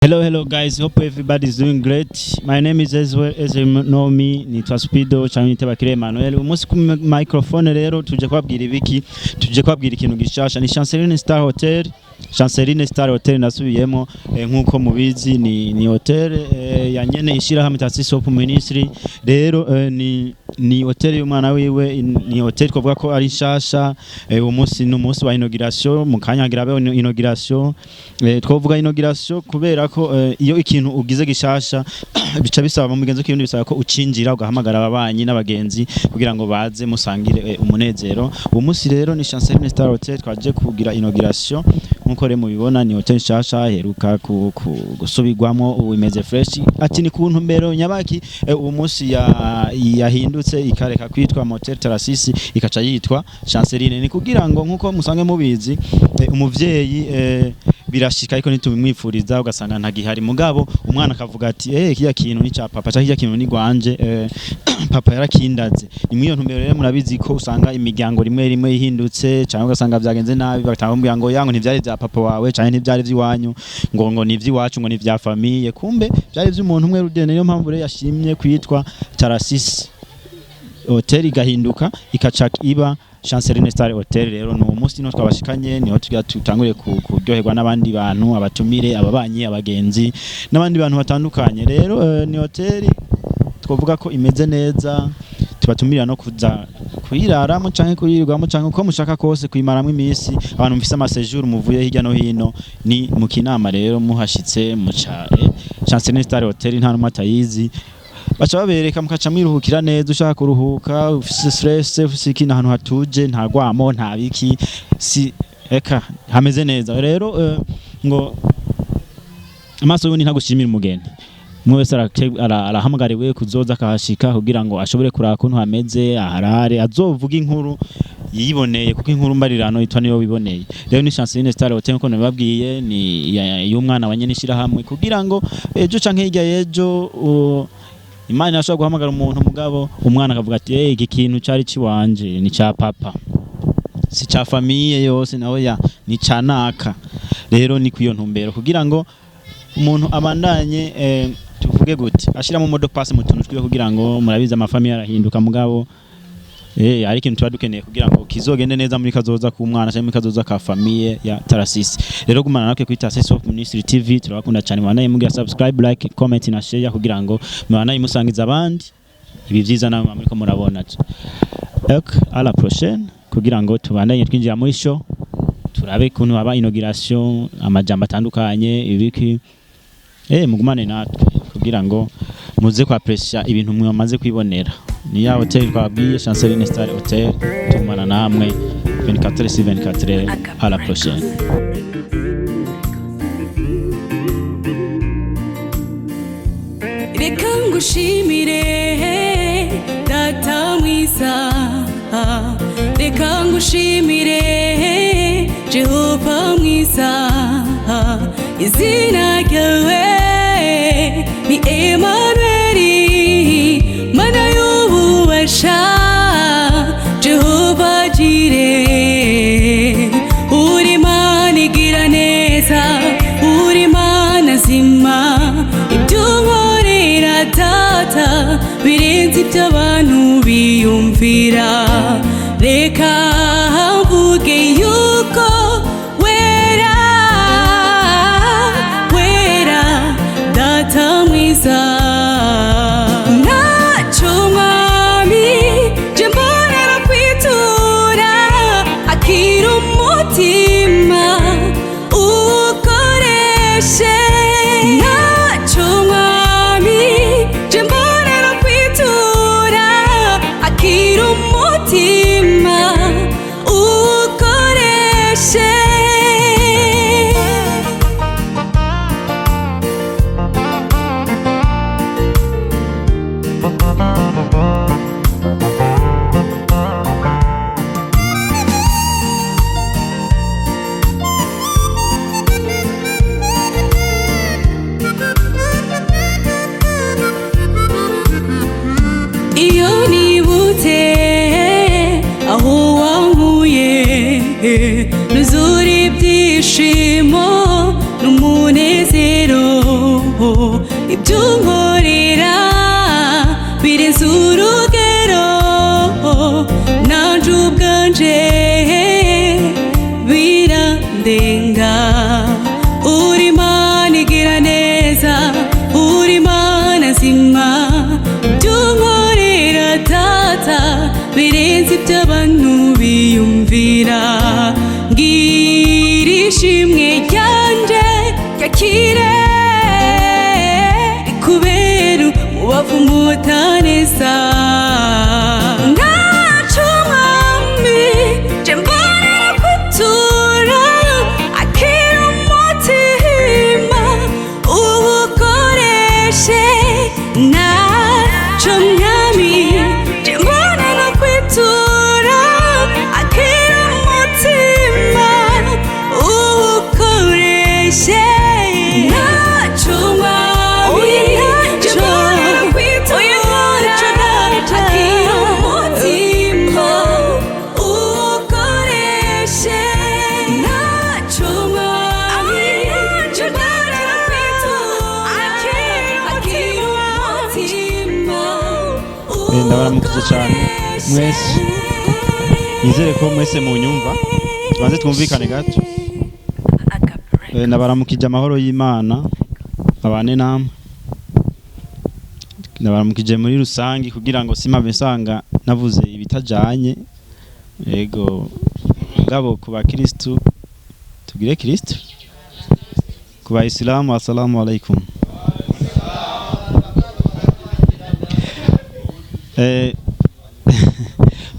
Hello guys, hope everybody is doing great. My name is Ezwe, as you know me, ni Twaspido cyangwa nitaba Kire Emmanuel. Umunsi ku microphone rero tuje kwabwira ibiki, tuje kwabwira ikintu gishasha ni Chanceline Star Hotel. Chanceline Star Hotel nasubiyemo nkuko mubizi ni hotel yanyene ishira hamwe Taxi Shop Ministry. Rero ni hotel y'umwana wiwe, ni hotel twavuga ko ari nshasha. Umunsi n'umunsi wa inauguration, mukanyagira be inauguration. Twavuga inauguration kubera ko iyo ikintu ugize gishasha bica bisaba mu migenzo k'ibindi bisaba ko ucinjira ugahamagara ababanyi n'abagenzi kugira ngo baze musangire umunezero. Umunsi rero ni Chanceline Star Hotel twaje kugira inauguration nkuko rero mubibona ni hotel nshasha heruka gusubirwamo imeze fresh. Ati ni kuntu mbero nyabaki umunsi yahindutse ikareka kwitwa Motel Tarasisi ikaca yitwa Chanceline, ni kugira ngo nkuko musange mubizi umuvyeyi birashika ariko nitumwifuriza ugasanga ntagihari mugabo umwana akavuga ati kiya kintu ni cha papa cyangwa kintu ni gwanje papa yarakindaze. Ni mwiyo ntumbero rero murabizi ko usanga imiryango rimwe ihindutse cyangwa ugasanga byagenze nabi batambwira ngo yango ntivyari bya papa wawe cyangwa ntivyari vy'iwanyu ngo ni vy'iwacu ngo ni vya famille, kumbe byari vy'umuntu umwe rudene. Niyo mpamvu rero yashimye kwitwa Tarasisi Hotel igahinduka ikaca iba Chanceline Star Hotel. Rero no umunsi no twabashikanye niho tutangure kuryoherwa n'abandi bantu, abatumire, ababanyi, abagenzi n'abandi bantu batandukanye. Rero ni hotel twavuga ko imeze neza, tubatumira no kuza kuyiraramo canke kuyirirwamo canke uko mushaka kose kuyimaramo imisi. Abantu mufise amasejour muvuye hirya no hino ni mu Kinama rero muhashitse muca Chanceline Star Hotel nta numwe atayizi, bacha babereka mukaca mwiruhukira neza. Ushaka kuruhuka ufise stress ufise ikintu ahantu hatuje nta gwamo nta biki si eka hameze neza. Rero ngo amaso y'undi ntagushimira umugeni, mwe wese arahamagariwe kuzoza akahashika kugira ngo ashobore kuraba kuntu hameze aharare azovuga inkuru yiboneye kuko inkuru mbarirano itwa niyo biboneye. Rero ni Chanceline Star Hotel nko nababwiye ni y'umwana wanyene ishira hamwe kugira ngo ejo canke hirya yejo Imana ashobora guhamagara umuntu mugabo umwana akavuga ati iki kintu cari ciwanje ni ca papa si ca famille yose nawe ni ca naka. Rero ni kwiyo ntumbero kugira ngo umuntu abandanye tuvuge gute ashira mu modo pass mu tuntu twiwe kugira ngo murabiza amafamiye arahinduka mugabo ari ikintu tuba dukeneye kugira ngo kizogende neza muri kazoza ku mwana cyangwa muri kazoza ka famille ya Tarasisi. Rero gumana natwe kuri Taxi Shop Ministry TV turabakunda cyane, mwana mugira subscribe, like, comment na share kugira ngo mwana imusangiza abandi ibi byiza namwe muri ko murabona. À la prochaine kugira ngo tubandanye twinjira muri show turabe kuntu aba inauguration amajambo atandukanye ibiki mugumane natwe kugira ngo muze kwa pressure ibintu mwe bamaze kwibonera. Ni ya hotel twabwiye Chanceline Star Hotel tumana namwe 24/24. À la prochaine. Reka ngushimire data mwiza, reka ngushimire Jehova mwiza, izina ryawe ni Emmanueli, mana y'ububasha Jehova Jireh. Uri Mana igira neza, uri Mana nzima, ibyo unkorera data birenze ibyo abantu biyumvira. Reka mvuge yuko wera data mwiza. Akira umutima nuzura ibyishimo n'umunezero. Ibyo unkorera birenze urugero, nanje ubwanje birandenga. Uri Imana igira neza, uri Imana nzima. Ibyo unkorera Data birenze ibyo abantu biyumvira. Ngira ishimwe ryanje ryakire kubera umubavu mutaneza. Ntaco mwami je mbonera kwitura, akira umutima uwukoreshe. Ntaco mwami je mbonera kwitura, akira umutima uwukoreshe. Ntaco mwami je mbonera kwitura, akira umutima uwukoreshe. Ntaco mwami je mbonera kwitura, akira umutima ndabaramukije cyane mwese, nizere ko mwese mu nyumva. Tubanze twumvikane gato. Ndabaramukije amahoro y'Imana abane namwe. Ndabaramukije muri rusangi kugira ngo simave nsanga navuze ibitajanye. Yego ngabo ku bakristo tugire Kristo, ku bayisilamu assalamu alaikum.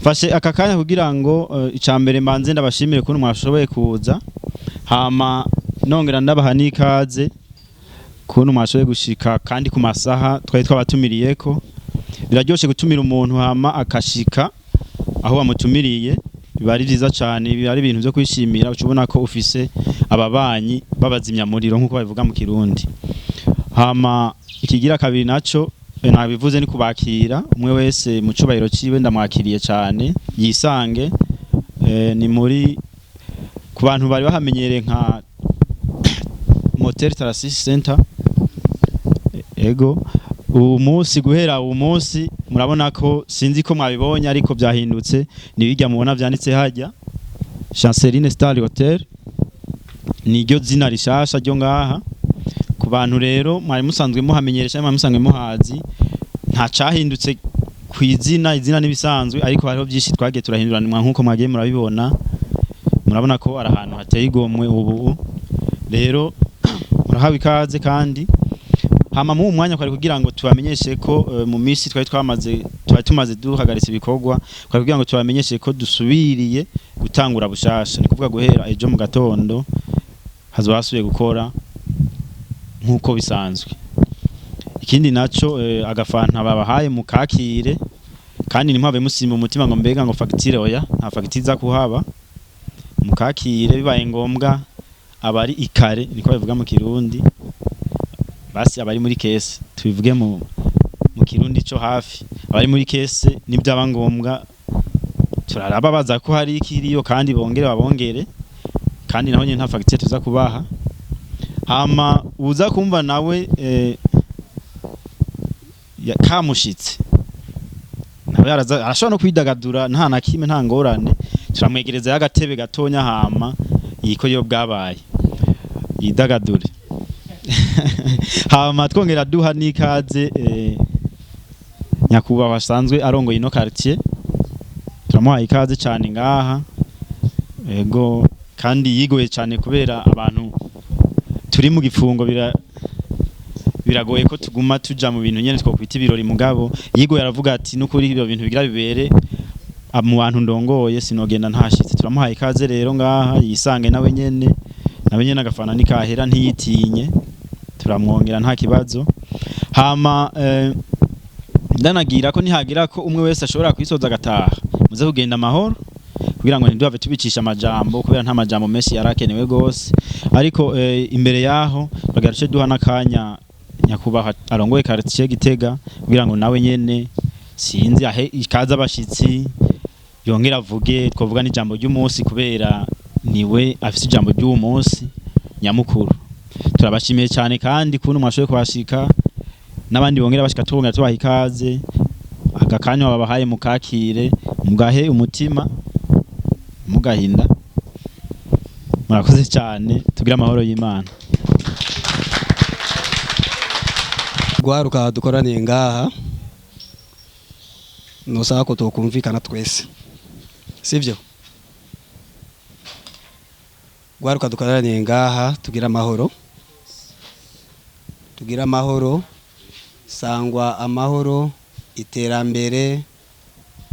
Fashe aka kanya kugira ngo icambere mbanze ndabashimire kuntu mwashoboye kuza, hama nongera ndabaha n'ikaze kuntu mwashoboye gushika kandi ku masaha twari twabatumiriyeko. Biraryoshe gutumira umuntu hama akashika aho bamutumiriye, biba ari byiza cyane, biba ari ibintu byo kwishimira. Ucubona ko ufise ababanyi babazimya muriro nkuko babivuga mu Kirundi. Hama ikigira kabiri naco nabivuze ni kubakira umwe wese mu cubahiro ciwe. Ndamwakiriye cyane yisange. Ni muri ku bantu bari bahamenyereye nka Motel Tarasis Center. Ego ubu munsi guhera ubu munsi murabona ko sinzi ko mwabibonye ariko byahindutse. Nibijya mubona byanditse hajya Chanceline Star Hotel, niryo zina rishasha ryo ngaha. Ku bantu rero mwari musanzwe muhamenyeresha, mwari musanzwe muhazi, nta cahindutse ku izina nibisanzwe, ariko hariho byinshi twagiye turahinduranwa nkuko mwagiye murabibona. Murabona ko ari ahantu hateye igomwe ubu. Rero murahawe ikaze kandi hama mu mwanya kwari kugira ngo tubamenyeshe ko mu minsi twari tumaze duhagaritse ibikorwa, kwari kugira ngo tubamenyeshe ko dusubiriye gutangura bushasha. Ni kuvuga guhera ejo mu gatondo hazobasubiye gukora nkuko bisanzwe. Ikindi naco agafanta babahaye mukakire, kandi nimpabe musimba umutima ngo mbega ngo fagitire. Oya, nta fagitire za kuhaba, mukakire. Bibaye ngombwa abari ikare niko bivuga mu Kirundi, basi abari muri kese tubivuge mu Kirundi cyo hafi. Abari muri kese nibyaba ngombwa turaraba baza ko hari ikiriyo, kandi babongere, kandi naho nyine nta fagitire tuza kubaha. Hama uza kumva nawe kamushitse nawe arashobora no kwidagadura nta na kimwe, nta ngorane. Turamwegereza y'agatebe gatonya hama yiko yo bwabaye yidagadure. Hama twongera duha n'ikaze nyakubahwa asanzwe arongoye ino quartier. Turamuha ikaze cyane ngaha. Ego kandi yigoye cyane kubera abantu turi mu gifungo biragoye ko tuguma tuja mu bintu nyene twokwita ibirori. Mugabo yigoye aravuga ati nukuri ibyo bintu bigira bibere mu bantu ndongoye sinogenda ntashitse. Turamuhaye ikaze rero ngaha yisange nawe nyene agafana nikahera ntiyitinye, turamwongera nta kibazo. Hama ndanagira ko nihagira ko umwe wese ashobora kwisoza agataha, muze kugenda amahoro kugira ngo ntiduhave tubicisha amajambo, kubera nta majambo menshi yarakenewe gose. Ariko imbere yaho bagaruce duha nakanya nyakubaha arongoye quartier Gitega kugira ngo nawe nyene sinzi ahe ikaza abashitsi yongera avuge, twovuga n'ijambo ry'umunsi kubera niwe afite ijambo ry'uwo munsi nyamukuru. Turabashimiye cyane kandi kuntu mwashoboye kubashika n'abandi bongera bashika tubongera tubaha ikaze agakanya babahaye mukakire mugahe umutima mugahinda. Murakoze cyane tugira amahoro y'Imana. Gwaruka dukoraniye ngaha nosaba ko tukumvikana twese, sivyo? Gwaruka dukoraniye ngaha tugira amahoro, sangwa amahoro, iterambere,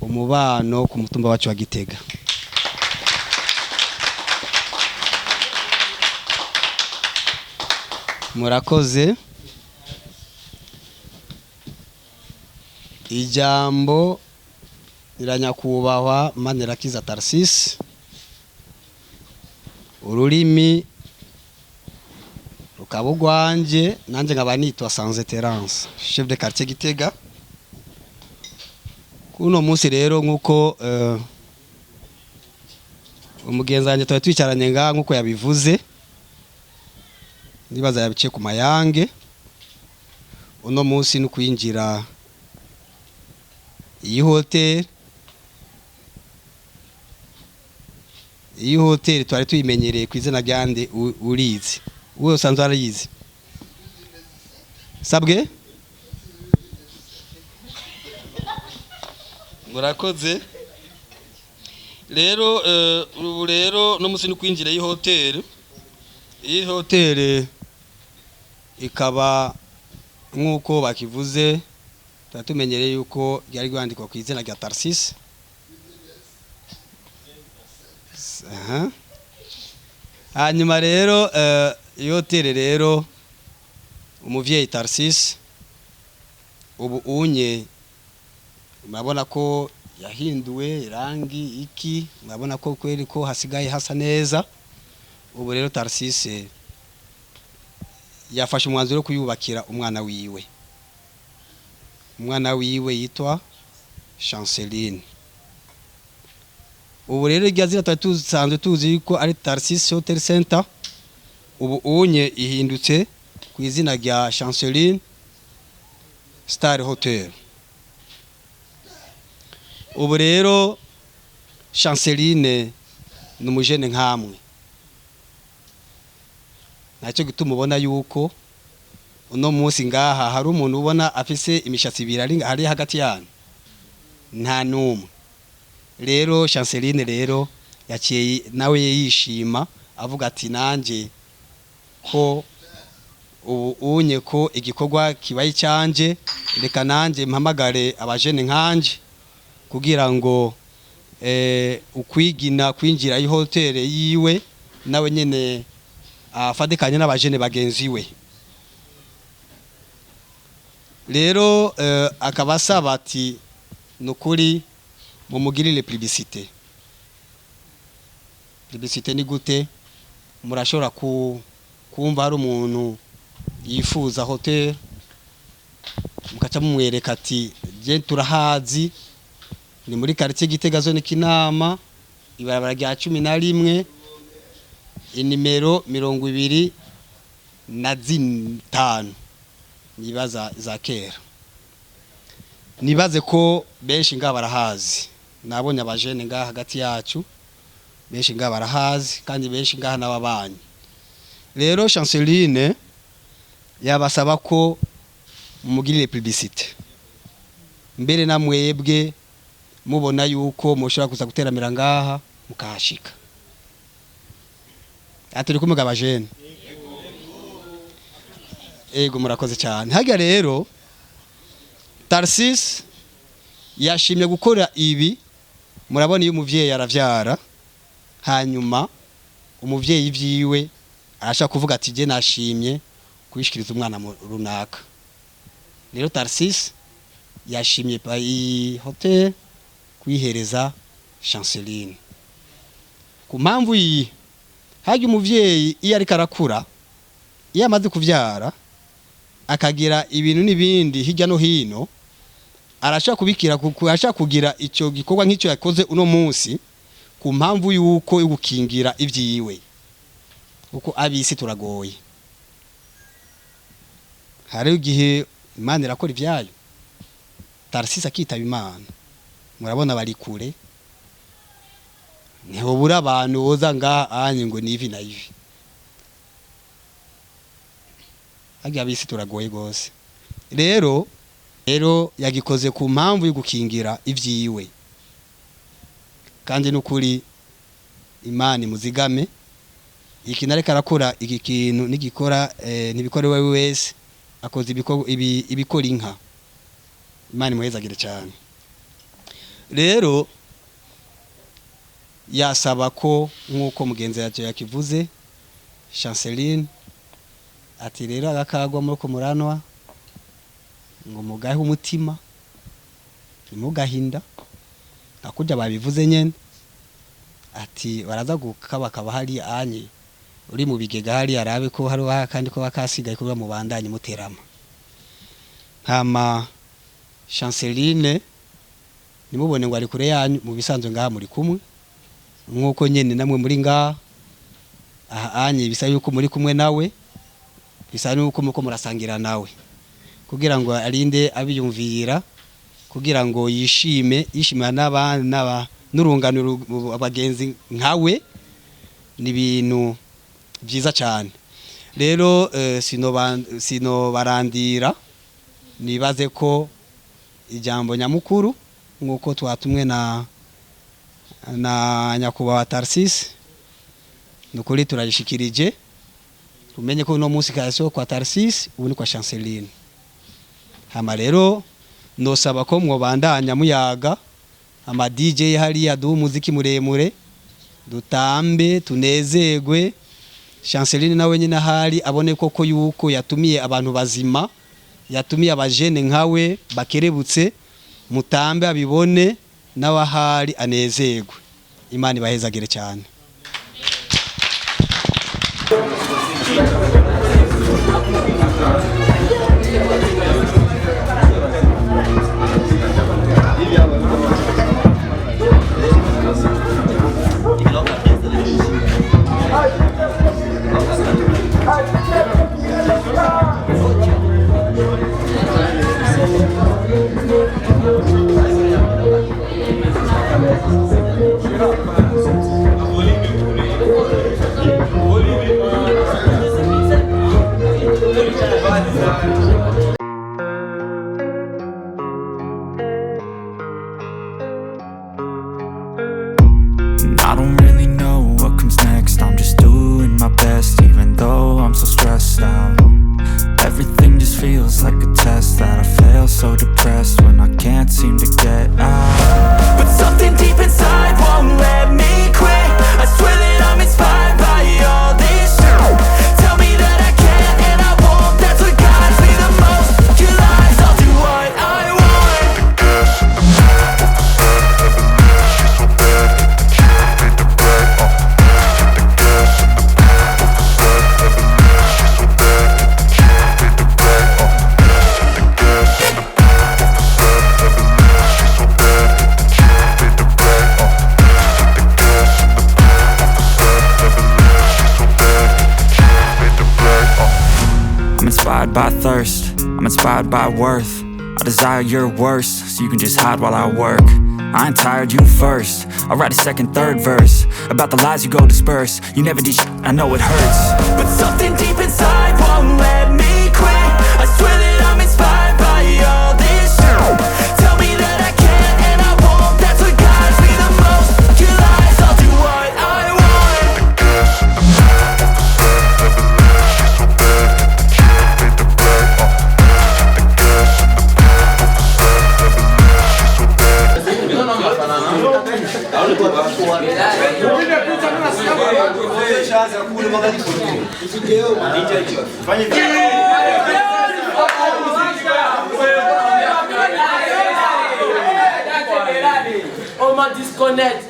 umubano ku mutumba wacu wa Gitega. Murakoze. Ijambo iranyakubahwa Manirakiza Tarsis, ururimi rukabugwanje, nanje nkaba nitwa Sans Terence, chef de quartier Gitega. Kuno munsi rero nkuko umugenzanye tuba twicaranye ngaha nkuko yabivuze, nibaza yabice ku mayange. Uno munsi no kwinjira iyi hotel twari tuyimenyereye ku izina ryande urizi, wowe usanzwe arayizi? Sabwe? Murakoze. Rero ubu rero no munsi no kwinjira iyi hotel ikaba nkuko bakivuze tumenyereye yuko yari gwandikwa ku izina rya Tarsis. Hanyuma rero iyo hotel rero umuvyeyi Tarsis ubu unye mabona ko yahinduwe irangi iki, mabona ko kweri ko hasigaye hasa neza. Ubu rero Tarsis yafashe umwanzuro kuyubakira umwana wiwe yitwa Chanceline. Ubu rero igazira tusanzwe tuzi ko ari Tarsis Hotel Center, ubu unye ihindutse ku izina rya Chanceline Star Hotel. Ubu rero Chanceline numujene nkamwe, nacyo gituma ubona yuko uno munsi ngaha hari umuntu ubona afise imishatsi ibiri ari hagati yanyu, nta numwe. Rero Chanceline rero yaciye nawe yishima avuga ati nanje ko ubu unye ko igikorwa kibaye cyanje, reka nanje mpamagare abajene nkanje kugira ngo ukwigina kwinjira iyi hotel yiwe nawe nyene afadikanye n'abajene bagenzi we. Rero akabasaba ati nukuri mumugirire publicité. Publicité ni gute? Murashobora kumva hari umuntu yifuza hotel mukaca mumwereka ati je turahazi, ni muri quartier Gitega zone Kinama, ibarabara rya 11 inimero 25 nibaza za kera. Nibaze ko benshi ngaha barahazi, nabonye abajene ngaha hagati yacu benshi ngaha barahazi kandi benshi ngaha n'ababanyi. Rero Chanceline yabasaba ko mumugirire publicité, mbere na mwebwe mubona yuko mushobora kuza guteramira ngaha mukahashika. Aturi kumwe abajene. Ego murakoze cyane. Haga rero Tarsis yashimye gukora ibi, murabona iyo umuvyeyi aravyara hanyuma umuvyeyi vyiwe arashaka kuvuga ati je nashimye kwishikiriza umwana runaka. Rero Tarsis yashimye pa hotel kwihereza Chanceline. Ku mpamvu iyi haga umuvyeyi iyo ariko arakura, iyo amaze kuvyara akagira ibintu n'ibindi hirya no hino, arashaka kubikira ashaka kugira icyo gikorwa nk'icyo yakoze uno munsi ku mpamvu yuko gukingira ivyiwe kuko abisi turagoye. Hari igihe Imana irakora ivyayo, Tarsisi akitaba Imana, murabona bari kure, niho bura abantu boza ngaha anye ngo nivi na ivi. Agi abisi turagoye gose. Rero yagikoze ku mpamvu yo gukingira ivyiwe, kandi n'ukuri Imana imuzigame. Iki nareka arakora iki kintu nigikora ntibikore wewe wese, akoze ibikora inka. Imana imuhezagire cyane. Rero yasaba ko nkuko mugenzi yacu yakivuze Chanceline ati rero agakagwa muri ko muranwa ngo mugahe umutima nimugahinda akujya babivuze nyene ati baraza gukaba hari anye uri mu bigega hari arabe ko hari kandi ko bakasigaye kuba mu bandanye muterama. Hama Chanceline nimubone ngo ari kure yanyu mu bisanzwe ngaha muri kumwe nkuko nyene namwe muri ngaha anye bisa yuko muri kumwe nawe, bisa nuko muko murasangira nawe kugira ngo arinde abiyumvira, kugira ngo yishimira n'abana n'urungano abagenzi nkawe, ni ibintu byiza cyane. Rero sino barandira nibaze ko ijambo nyamukuru nkuko twatumwe na nyakubahwa Tarsisi nukuri turayishikirije, tumenye ko no munsi kasho kwa Tarsisi ubu ni kwa Chanceline. Hama rero nosaba ko mwobandanya muyaga ama DJ hari yaduha umuziki muremure dutambe tunezegwe. Chanceline nawe nyine hari abone koko yuko yatumiye abantu bazima, yatumiye abajene nkawe bakerebutse, mutambe abibone nawe hari anezegwe. Imana ibahezagire cyane. I don't really know what comes next. I'm just doing my best, even though I'm so stressed out. Everything just feels like a test that I fail, so depressed when I can't seem to get out. But something deep inside won't let me quit. I swear that I'm inspired by all this shit. Tell me that I can and I won't. That's what guides me the most. Your lies, I'll do what I want. I'm inspired by thirst, I'm inspired by worth. I desire your worst, so you can just hide while I work. I ain't tired, you first. I'll write a second, third verse about the lies you go disperse. You never did shit, I know it hurts. But something deep inside won't let me quit. I swear that I'm inspired by all this shit. Tell me that I can and I won't. That's what guides me the most. Your lies, I'll do what I want. On m'a disconnect.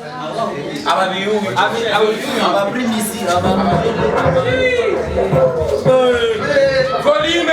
Volume.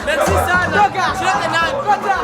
Merci sana. Toka.